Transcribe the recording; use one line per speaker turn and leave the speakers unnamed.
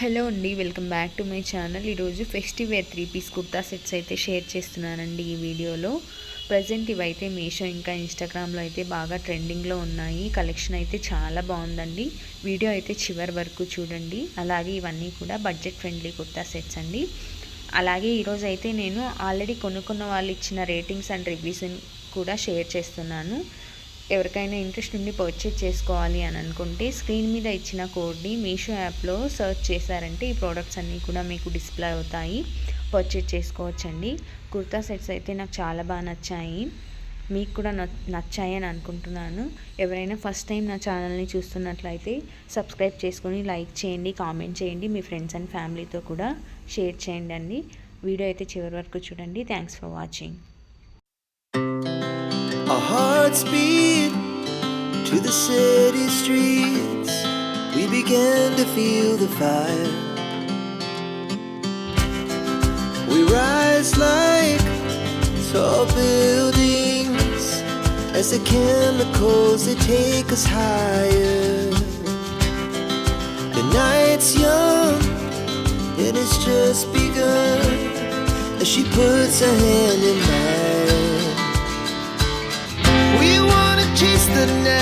Hello అండి, welcome back to my channel. ఈరోజు festive wear 3 piece kurta sets అయితే share చేస్తున్నానండి ఈ వీడియోలో. ప్రజెంట్ ఇవైతే మీషో ఇంకా ఇన్స్టాగ్రామ్లో అయితే బాగా ట్రెండింగ్లో ఉన్నాయి. కలెక్షన్ అయితే చాలా బాగుందండి. వీడియో అయితే చివరి వరకు చూడండి. అలాగే ఇవన్నీ కూడా బడ్జెట్ ఫ్రెండ్లీ కుర్తా సెట్స్ అండి. అలాగే ఈరోజు అయితే నేను ఆల్రెడీ కొనుక్కున్న వాళ్ళు ఇచ్చిన రేటింగ్స్ అండ్ రివ్యూస్ కూడా షేర్ చేస్తున్నాను. ఎవరికైనా ఇంట్రెస్ట్ ఉండి పర్చేజ్ చేసుకోవాలి అని అనుకుంటే స్క్రీన్ మీద ఇచ్చిన కోడ్ని మీషో యాప్లో సెర్చ్ చేశారంటే ఈ ప్రోడక్ట్స్ అన్నీ కూడా మీకు డిస్ప్లే అవుతాయి. పర్చేజ్ చేసుకోవచ్చండి. కుర్తా సెట్స్ అయితే నాకు చాలా బాగా నచ్చాయి. మీకు కూడా నచ్చాయి అని అనుకుంటున్నాను. ఎవరైనా ఫస్ట్ టైం నా ఛానల్ని చూస్తున్నట్లయితే సబ్స్క్రైబ్ చేసుకొని లైక్ చేయండి, కామెంట్ చేయండి, మీ ఫ్రెండ్స్ అండ్ ఫ్యామిలీతో కూడా షేర్ చేయండి అండి. వీడియో అయితే చివరి వరకు చూడండి. Thanks for watching.
Our hearts beat to the city streets. We began to feel the fire. We rise like tall buildings as the chemicals they take us higher. The night's young and it's just begun as she puts her hand in mine. We wanna chase the night.